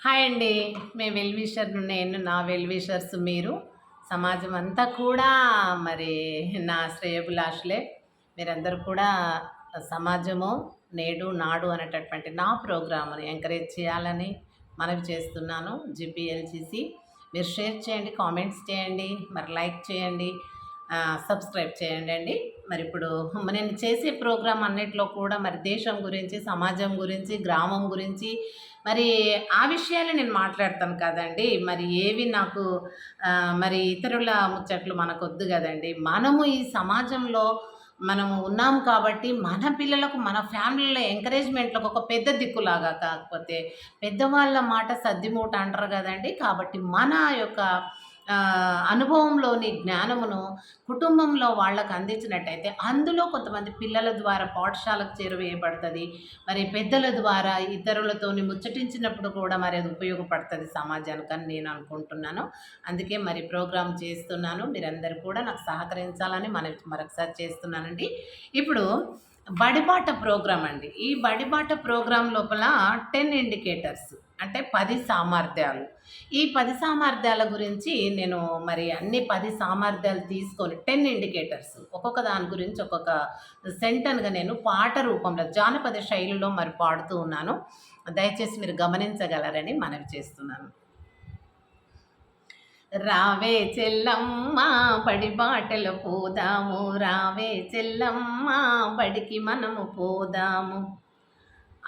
Hi అండి. మే well wisher నేను, నా వెల్ విషర్స్ మీరు. సమాజం అంతా కూడా మరి నా శ్రేయోభిలాషులే. మీరందరూ కూడా సమాజము నేడు, నాడు అనేటటువంటి నా ప్రోగ్రామ్‌ని ఎంకరేజ్ చేయాలని మనవి చేస్తున్నాను. జీపీఎల్‌జీసీ మీరు షేర్ చేయండి, కామెంట్స్ చేయండి, మరి లైక్ చేయండి, సబ్స్క్రైబ్ చేయండండి. మరిప్పుడు నేను చేసే ప్రోగ్రామ్ అన్నిట్లో కూడా మరి దేశం గురించి, సమాజం గురించి, గ్రామం గురించి మరి ఆ విషయాలే నేను మాట్లాడతాను కదండీ. మరి ఏవి నాకు మరి ఇతరుల ముచ్చట్లు మనకొద్దు గదండీ. మనము ఈ సమాజంలో మనము ఉన్నాం కాబట్టి మన పిల్లలకు, మన ఫ్యామిలీలో ఎంకరేజ్‌మెంట్‌లకు ఒక పెద్ద దిక్కులాగా కాకపోతే పెద్దవాళ్ళ మాట సద్దిమూట అంటారు గదండీ. కాబట్టి మన యొక్క అనుభవంలోని జ్ఞానమును కుటుంబంలో వాళ్ళకు అందించినట్టయితే అందులో కొంతమంది పిల్లల ద్వారా పాఠశాలకు చేరువేయబడుతుంది. మరి పెద్దల ద్వారా ఇతరులతోని ముచ్చటించినప్పుడు కూడా మరి అది ఉపయోగపడుతుంది సమాజానికని నేను అనుకుంటున్నాను. అందుకే మరి ప్రోగ్రామ్ చేస్తున్నాను. మీరందరూ కూడా నాకు సహకరించాలని మరొకసారి చేస్తున్నానండి. ఇప్పుడు బడిబాట ప్రోగ్రామ్ అండి. ఈ బడిబాట ప్రోగ్రామ్ లోపల 10 ఇండికేటర్స్ అంటే 10 సామర్థ్యాలు. ఈ 10 సామర్థ్యాల గురించి నేను మరి అన్ని 10 సామర్థ్యాలు తీసుకొని 10 ఇండికేటర్స్ ఒక్కొక్క దాని గురించి ఒక్కొక్క సెంటెన్స్‌గా నేను పాట రూపంలో జానపద శైలిలో మరి పాడుతూ ఉన్నాను. దయచేసి మీరు గమనించగలరని మనవి చేస్తున్నాను. రావే చెల్లమ్మ బడి బాటలు పోదాము, రావే చెల్లమ్మ బడికి మనము పోదాము.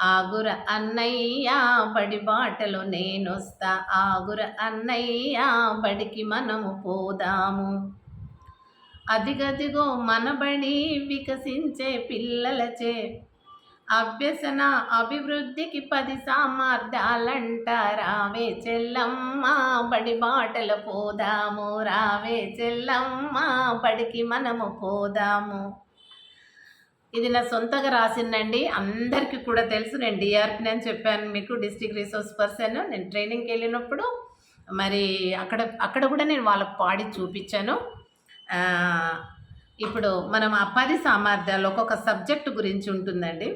ఆగుర అన్నయ్య బడి బాటలో నేనొస్తా, ఆగుర అన్నయ్య బడికి మనము పోదాము. అదిగదిగో మనబడి వికసించే పిల్లలచే అభ్యసన అభివృద్ధికి 10 సామర్థ్యాలంట. రావే చెల్లమ్మ బడి బాటలు పోదాము, రావే చెల్లమ్మ బడికి మనము పోదాము. ఇది నా సొంతగా రాసిందండి. అందరికీ కూడా తెలుసు. నేను డిఆర్‌పి అని చెప్పాను మీకు, డిస్ట్రిక్ట్ రిసోర్స్ పర్సన్. నేను ట్రైనింగ్‌కి వెళ్ళినప్పుడు మరి అక్కడ కూడా నేను వాళ్ళకి పాడి చూపించాను. ఇప్పుడు మనం ఆ 10 సామర్థ్యాలు ఒక్కొక్క సబ్జెక్టు గురించి ఉంటుందండి.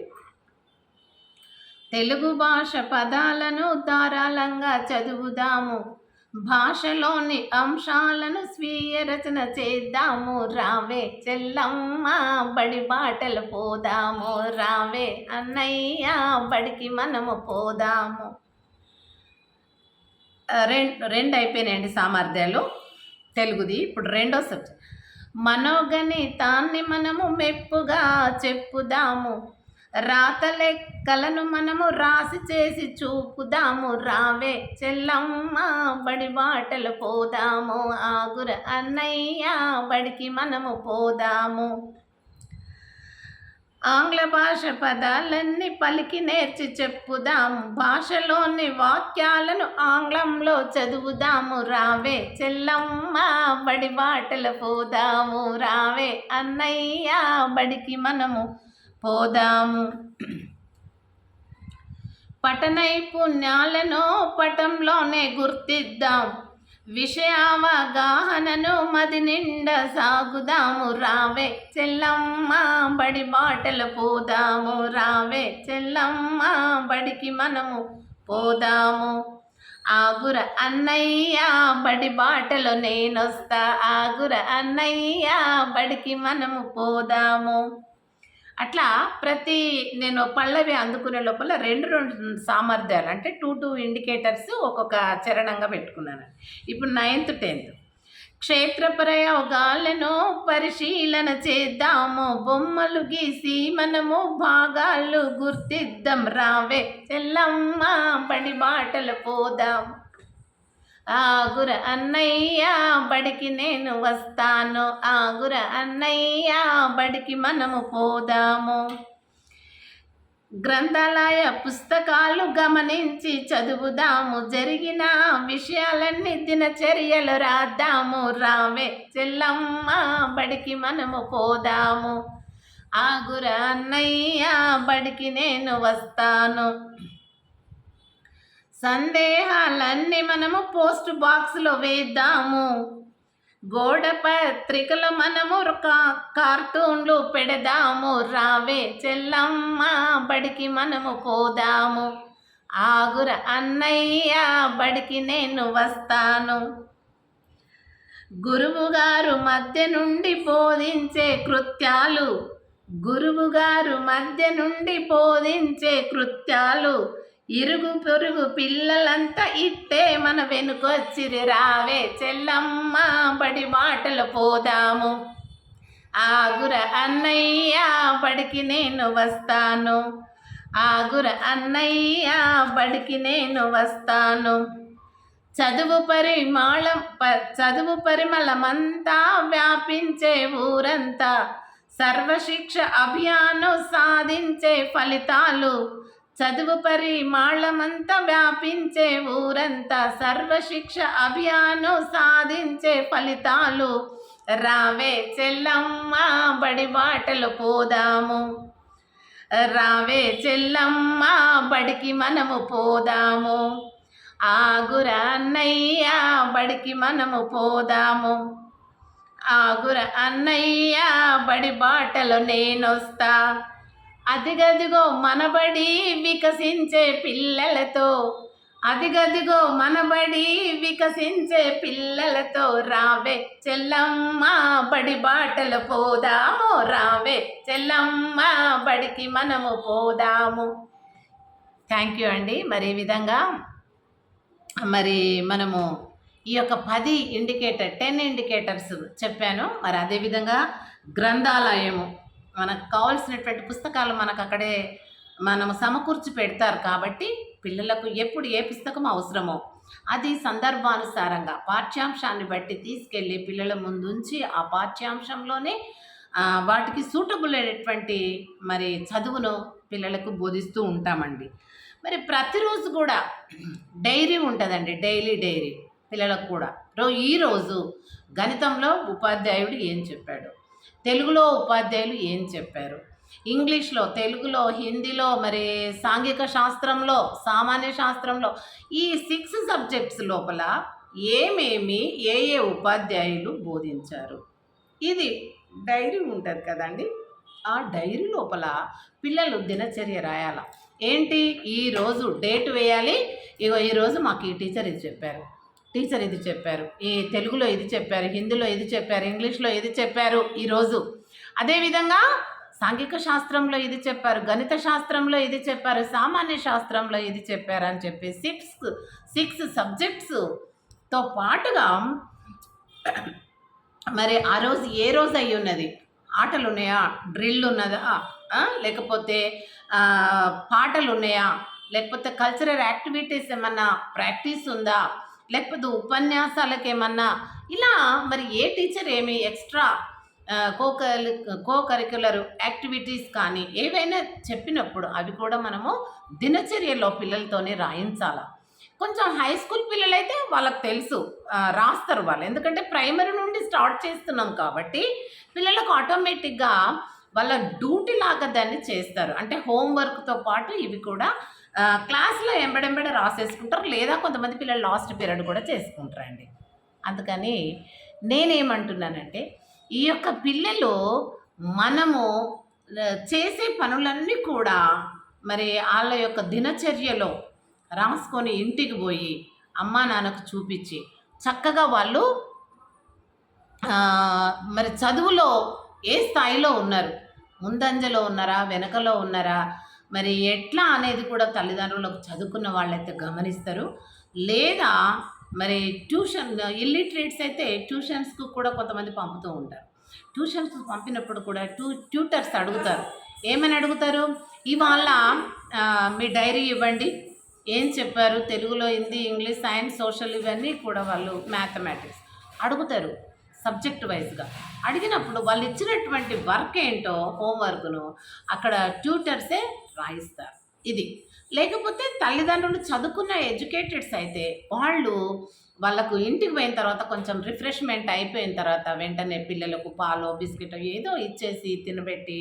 తెలుగు భాష పదాలను ధారాళంగా చదువుదాము, భాషలోని అంశాలను స్వీయ రచన చేద్దాము. రావే చెల్లమ్మ బడి బాటలు పోదాము, రావే అన్నయ్య బడికి మనము పోదాము. రెండు అయిపోయినాయండి సామర్థ్యాలు తెలుగుది. ఇప్పుడు రెండో సబ్జెక్ట్ మనోగణితాన్ని మనము మెప్పుగా చెప్పుదాము, రాత లెక్కలను మనము రాసి చేసి చూపుదాము. రావే చెల్లమ్మ బడి బాటలు పోదాము, ఆగుర అన్నయ్య బడికి మనము పోదాము. ఆంగ్ల భాష పదాలన్నీ పలికి నేర్చి చెప్పుదాము, భాషలోని వాక్యాలను ఆంగ్లంలో చదువుదాము. రావే చెల్లమ్మ బడి బాటలు పోదాము, రావే అన్నయ్య బడికి మనము పోదాము. పఠనైపుణ్యాలను పటంలోనే గుర్తిద్దాం, విషయావగాహనను మది నిండా సాగుదాము. రావే చెల్లమ్మ బడి బాటలు పోదాము, రావే చెల్లమ్మ బడికి మనము పోదాము. ఆగుర అన్నయ్య బడి బాటలో నేనొస్తా, ఆగుర అన్నయ్య బడికి మనము పోదాము. అట్లా నేను పల్లవి అందుకునే లోపల రెండు సామర్థ్యాలు అంటే 2 ఇండికేటర్స్ ఒక్కొక్క చరణంగా పెట్టుకున్నాను. ఇప్పుడు 9th 10th క్షేత్ర ప్రయోగాలను పరిశీలన చేద్దాము, బొమ్మలు గీసి మనము భాగాలు గుర్తిద్దాం. రావే చెల్లమ్మ బడి బాటలు పోదాం, ఆగుర అన్నయ్య బడికి నేను వస్తాను, ఆగుర అన్నయ్య బడికి మనము పోదాము. గ్రంథాలయ పుస్తకాలు గమనించి చదువుదాము, జరిగిన విషయాలన్నీ దినచర్యలు రాద్దాము. రావే చెల్లమ్మ బడికి మనము పోదాము, ఆగుర అన్నయ్య బడికి నేను వస్తాను. సందేహాలన్నీ మనము పోస్ట్ బాక్స్లో వేద్దాము, గోడ పత్రికలు మనము కార్టూన్లు పెడదాము. రావే చెల్లమ్మ బడికి మనము పోదాము, ఆగుర అన్నయ్య బడికి నేను వస్తాను. గురువుగారు మధ్య నుండి బోధించే కృత్యాలు, గురువుగారు మధ్య నుండి బోధించే కృత్యాలు, ఇరుగు పొరుగు పిల్లలంతా ఇట్టే మన వెనుకొచ్చిరి, రావే చెల్లమ్మ బడి బాటలు పోదాము. ఆగుర అన్నయ్య బడికి నేను వస్తాను. ఆగుర అన్నయ్య బడికి నేను వస్తాను. చదువు పరిమళమంతా వ్యాపించే ఊరంతా, సర్వశిక్ష అభియాను సాధించే ఫలితాలు. చదువు పరిమళమంతా వ్యాపించే ఊరంతా, సర్వశిక్ష అభియాను సాధించే ఫలితాలు. రావే చెల్లమ్మ బడి బాటలు పోదాము. రావే చెల్లమ్మ బడికి మనము పోదాము. ఆగుర అన్నయ్య బడికి మనము పోదాము. ఆగుర అన్నయ్య బడి బాటలో నేనొస్తా. అదిగదిగో మనబడి వికసించే పిల్లలతో, అదిగదిగో మనబడి వికసించే పిల్లలతో, రావే చెల్లమ్మ బడి బాటలు పోదాము. రావే చెల్లమ్మ బడికి మనము పోదాము. థ్యాంక్ యూ అండి. మరి ఈ విధంగా మరి మనము ఈ యొక్క 10 ఇండికేటర్స్ చెప్పాను. మరి అదేవిధంగా గ్రంథాలయము, మనకు కావాల్సినటువంటి పుస్తకాలు మనకు అక్కడే మనము సమకూర్చి పెడతారు కాబట్టి పిల్లలకు ఎప్పుడు ఏ పుస్తకం అవసరమో అది సందర్భానుసారంగా పాఠ్యాంశాన్ని బట్టి తీసుకెళ్ళి పిల్లల ముందుంచి ఆ పాఠ్యాంశంలోనే వాటికి సూటబుల్ అయినటువంటి మరి చదువును పిల్లలకు బోధిస్తూ ఉంటామండి. మరి ప్రతిరోజు కూడా డైరీ ఉంటుందండి, డైరీ పిల్లలకు కూడా. ఈరోజు గణితంలో ఉపాధ్యాయుడు ఏం చెప్పాడు, తెలుగులో ఉపాధ్యాయులు ఏం చెప్పారు, ఇంగ్లీష్లో, తెలుగులో, హిందీలో, మరి సాంఘిక శాస్త్రంలో, సామాన్య శాస్త్రంలో, ఈ 6 సబ్జెక్ట్స్ లోపల ఏమేమి ఏ ఉపాధ్యాయులు బోధించారు, ఇది డైరీ ఉంటుంది కదండి. ఆ డైరీ లోపల పిల్లలు దినచర్య రాయాల. ఏంటి, ఈరోజు డేట్ వేయాలి. ఇగో ఈరోజు మాకు ఈ టీచర్ ఇది చెప్పారు, టీచర్ ఇది చెప్పారు, ఈ తెలుగులో ఇది చెప్పారు, హిందీలో ఇది చెప్పారు, ఇంగ్లీష్లో ఇది చెప్పారు ఈరోజు. అదేవిధంగా సాంఘిక శాస్త్రంలో ఇది చెప్పారు, గణిత శాస్త్రంలో ఇది చెప్పారు, సామాన్య శాస్త్రంలో ఇది చెప్పారు అని చెప్పి 6 సబ్జెక్ట్స్తో పాటుగా మరి ఆ రోజు ఏ రోజు అయి ఉన్నది, ఆటలు ఉన్నాయా, డ్రిల్ ఉన్నదా, లేకపోతే పాటలు ఉన్నాయా, లేకపోతే కల్చరల్ యాక్టివిటీస్ ఏమన్నా ప్రాక్టీస్ ఉందా, లేకపోతే ఉపన్యాసాలకు ఏమన్నా, ఇలా మరి ఏ టీచర్ ఏమి ఎక్స్ట్రా కో కరిక్యులర్ యాక్టివిటీస్ కానీ ఏవైనా చెప్పినప్పుడు అవి కూడా మనము దినచర్యలో పిల్లలతోనే రాయించాలి. కొంచెం హై స్కూల్ పిల్లలైతే వాళ్ళకి తెలుసు, రాస్తారు వాళ్ళు, ఎందుకంటే ప్రైమరీ నుండి స్టార్ట్ చేస్తున్నాం కాబట్టి పిల్లలకు ఆటోమేటిక్గా వాళ్ళ డ్యూటీ లాగా దాన్ని చేస్తారు. అంటే హోంవర్క్తో పాటు ఇవి కూడా క్లాస్లో ఎంబడెంబడే రాసేసుకుంటారు, లేదా కొంతమంది పిల్లలు లాస్ట్ పీరియడ్ కూడా చేసుకుంటారండి. అందుకని నేనేమంటున్నానంటే ఈ యొక్క పిల్లలు మనము చేసే పనులన్నీ కూడా మరి వాళ్ళ యొక్క దినచర్యలో రాసుకొని ఇంటికి పోయి అమ్మా నాన్నకు చూపించి చక్కగా వాళ్ళు మరి చదువులో ఏ స్థాయిలో ఉన్నారు, ముందంజలో ఉన్నారా, వెనకలో ఉన్నారా, మరి ఎట్లా అనేది కూడా తల్లిదండ్రులకు చదువుకున్న వాళ్ళైతే గమనిస్తారు. లేదా మరి ట్యూషన్ ఇల్లిటరేట్స్ అయితే ట్యూషన్స్కు కూడా కొంతమంది పంపుతూ ఉంటారు. ట్యూషన్స్ పంపినప్పుడు కూడా ట్యూటర్స్ అడుగుతారు, ఏమని అడుగుతారు, ఇవాళ మీ డైరీ ఇవ్వండి, ఏం చెప్పారు, తెలుగులో, హిందీ, ఇంగ్లీష్, సైన్స్, సోషల్, ఇవన్నీ కూడా వాళ్ళు మ్యాథమెటిక్స్ అడుగుతారు సబ్జెక్ట్ వైజ్గా. అడిగినప్పుడు వాళ్ళు ఇచ్చినటువంటి వర్క్ ఏంటో హోంవర్క్ను అక్కడ ట్యూటర్సే రాయిస్తారు. ఇది లేకపోతే తల్లిదండ్రులు చదువుకున్న ఎడ్యుకేటెడ్స్ అయితే వాళ్ళకు ఇంటికి పోయిన తర్వాత కొంచెం రిఫ్రెష్మెంట్ అయిపోయిన తర్వాత వెంటనే పిల్లలకు పాలు, బిస్కెట్ ఏదో ఇచ్చేసి తినబెట్టి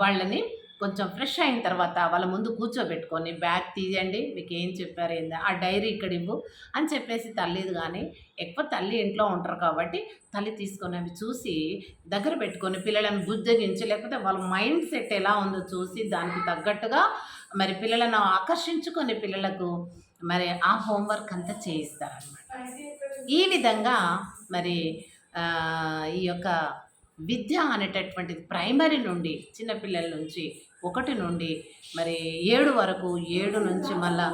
వాళ్ళని కొంచెం ఫ్రెష్ అయిన తర్వాత వాళ్ళ ముందు కూర్చోబెట్టుకొని బ్యాగ్ తీయండి, మీకు ఏం చెప్పారు, ఏందా, ఆ డైరీ ఇక్కడ ఇవ్వు అని చెప్పేసి తల్లిది. కానీ ఎక్కువ తల్లి ఇంట్లో ఉంటారు కాబట్టి తల్లి తీసుకొని అవి చూసి దగ్గర పెట్టుకొని పిల్లలను బుజ్జగించి, లేకపోతే వాళ్ళ మైండ్ సెట్ ఎలా ఉందో చూసి దానికి తగ్గట్టుగా మరి పిల్లలను ఆకర్షించుకొని పిల్లలకు మరి ఆ హోంవర్క్ అంతా చేయిస్తారనమాట. ఈ విధంగా మరి ఈ యొక్క విద్య అనేటటువంటిది ప్రైమరీ నుండి చిన్నపిల్లల నుంచి 1 నుండి మరి 7 వరకు, 7 నుంచి మళ్ళా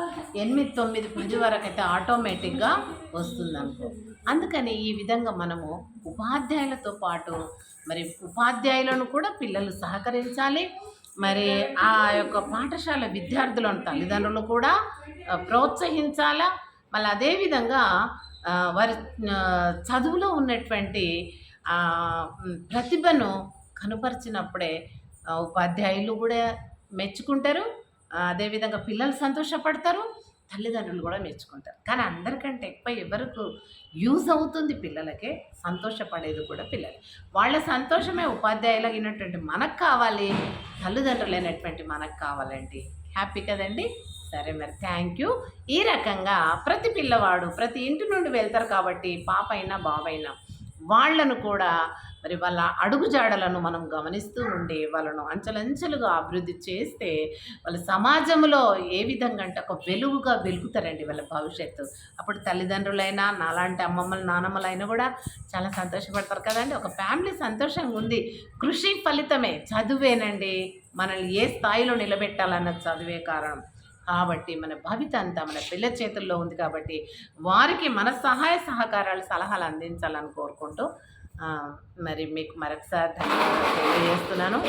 8, 9, 10 వరకైతే ఆటోమేటిక్‌గా వస్తుందనుకో. అందుకని ఈ విధంగా మనము ఉపాధ్యాయులతో పాటు మరి ఉపాధ్యాయులను కూడా పిల్లలు సహకరించాలి. మరి ఆ యొక్క పాఠశాల విద్యార్థులను తల్లిదండ్రులు కూడా ప్రోత్సహించాలా. మళ్ళీ అదేవిధంగా వారి చదువులో ఉన్నటువంటి ప్రతిభను కనుపరిచినప్పుడే ఉపాధ్యాయులు కూడా మెచ్చుకుంటారు. అదేవిధంగా పిల్లలు సంతోషపడతారు, తల్లిదండ్రులు కూడా మెచ్చుకుంటారు. కానీ అందరికంటే ఎక్కువ ఎవరికి యూజ్ అవుతుంది పిల్లలకే, సంతోషపడేది కూడా పిల్లలు. వాళ్ళ సంతోషమే ఉపాధ్యాయులైనటువంటి మనకు కావాలి, తల్లిదండ్రులైనటువంటి మనకు కావాలండి. హ్యాపీ కదండి. సరే మరి థ్యాంక్ యూ. ఈ రకంగా ప్రతి పిల్లవాడు ప్రతి ఇంటి నుండి వెళ్తారు కాబట్టి పాప అయినా బాబైనా వాళ్ళను కూడా మరి వాళ్ళ అడుగుజాడలను మనం గమనిస్తూ ఉండి వాళ్ళను అంచెలంచెలుగా అభివృద్ధి చేస్తే వాళ్ళ సమాజంలో ఏ విధంగా అంటే ఒక వెలుగుగా వెలుగుతారండి వాళ్ళ భవిష్యత్తు. అప్పుడు తల్లిదండ్రులైనా నాలాంటి అమ్మమ్మలు నానమ్మలైనా కూడా చాలా సంతోషపడతారు కదండి. ఒక ఫ్యామిలీ సంతోషంగా ఉంది. కృషి ఫలితమే చదువేనండి. మనల్ని ఏ స్థాయిలో నిలబెట్టాలన్నది చదువే కారణం. కాబట్టి మన భవిత అంతా మన పిల్ల చేతుల్లో ఉంది కాబట్టి వారికి మన సహాయ సహకారాలు సలహాలు అందించాలని కోరుకుంటూ మరి మీకు మరొకసారి ధన్యవాదాలు తెలియజేస్తున్నాను.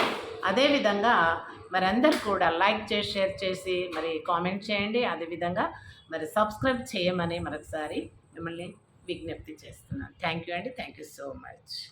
అదేవిధంగా మరి అందరు కూడా లైక్ చేసి షేర్ చేసి మరి కామెంట్ చేయండి. అదేవిధంగా మరి సబ్స్క్రైబ్ చేయమని మరొకసారి మిమ్మల్ని విజ్ఞప్తి చేస్తున్నాను. థ్యాంక్ యూ అండి. Thank you so much.